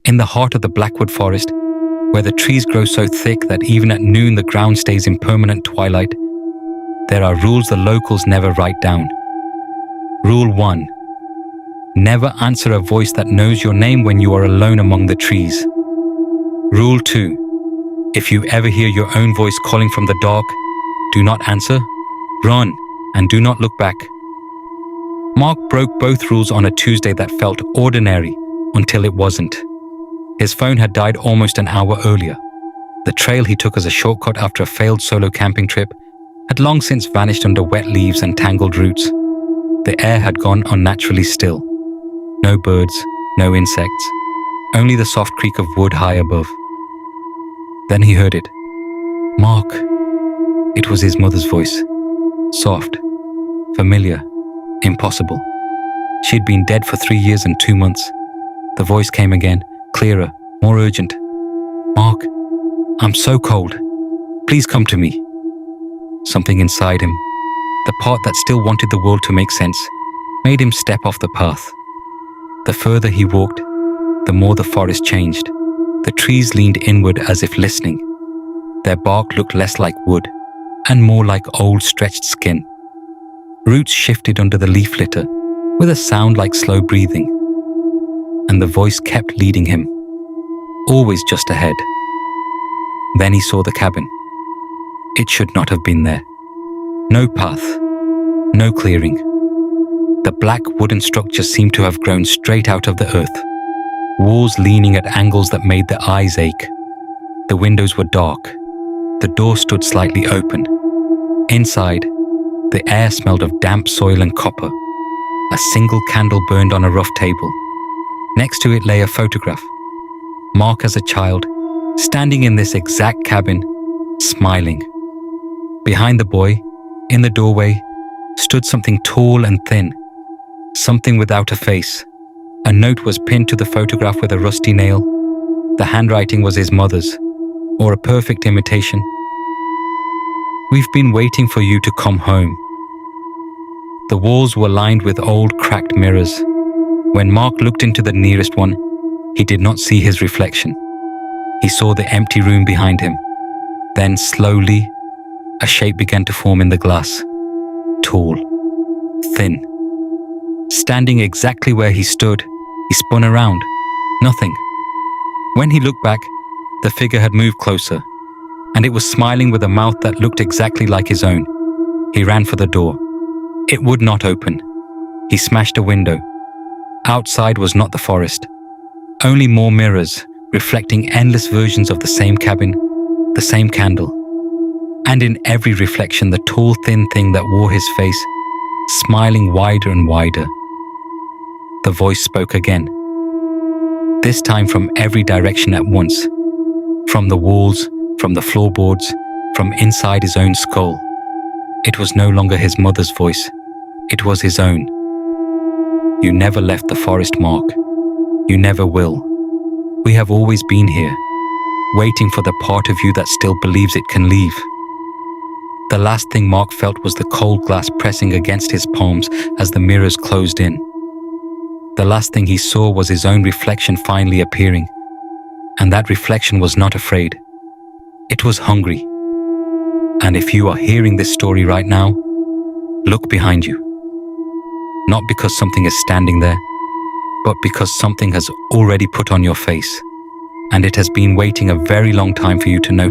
In the heart of the Blackwood Forest, where the trees grow so thick that even at noon the ground stays in permanent twilight, there are rules the locals never write down. Rule 1. Never answer a voice that knows your name when you are alone among the trees. Rule 2. If you ever hear your own voice calling from the dark, do not answer, run, and do not look back. Mark broke both rules on a Tuesday that felt ordinary until it wasn't. His phone had died almost an hour earlier. The trail he took as a shortcut after a failed solo camping trip had long since vanished under wet leaves and tangled roots. The air had gone unnaturally still. No birds, no insects, only the soft creak of wood high above. Then he heard it. Mark. It was his mother's voice. Soft, familiar, impossible. She'd been dead for 3 years and 2 months. The voice came again, clearer, more urgent. Mark, I'm so cold. Please come to me. Something inside him, the part that still wanted the world to make sense, made him step off the path. The further he walked, the more the forest changed. The trees leaned inward as if listening. Their bark looked less like wood and more like old stretched skin. Roots shifted under the leaf litter with a sound like slow breathing. And the voice kept leading him, always just ahead. Then he saw the cabin. It should not have been there. No path, no clearing. The black wooden structure seemed to have grown straight out of the earth, walls leaning at angles that made the eyes ache. The windows were dark. The door stood slightly open. Inside, the air smelled of damp soil and copper. A single candle burned on a rough table. Next to it lay a photograph. Mark as a child, standing in this exact cabin, smiling. Behind the boy, in the doorway, stood something tall and thin, something without a face. A note was pinned to the photograph with a rusty nail. The handwriting was his mother's, or a perfect imitation. We've been waiting for you to come home. The walls were lined with old cracked mirrors. When Mark looked into the nearest one, he did not see his reflection. He saw the empty room behind him. Then slowly, a shape began to form in the glass. Tall, thin. Standing exactly where he stood, he spun around. Nothing. When he looked back, the figure had moved closer, and it was smiling with a mouth that looked exactly like his own. He ran for the door. It would not open. He smashed a window. Outside was not the forest, only more mirrors, reflecting endless versions of the same cabin, the same candle. And in every reflection, the tall, thin thing that wore his face, smiling wider and wider. The voice spoke again, this time from every direction at once, from the walls, from the floorboards, from inside his own skull. It was no longer his mother's voice, it was his own. You never left the forest, Mark. You never will. We have always been here, waiting for the part of you that still believes it can leave. The last thing Mark felt was the cold glass pressing against his palms as the mirrors closed in. The last thing he saw was his own reflection finally appearing. And that reflection was not afraid. It was hungry. And if you are hearing this story right now, look behind you. Not because something is standing there, but because something has already put on your face, and it has been waiting a very long time for you to notice.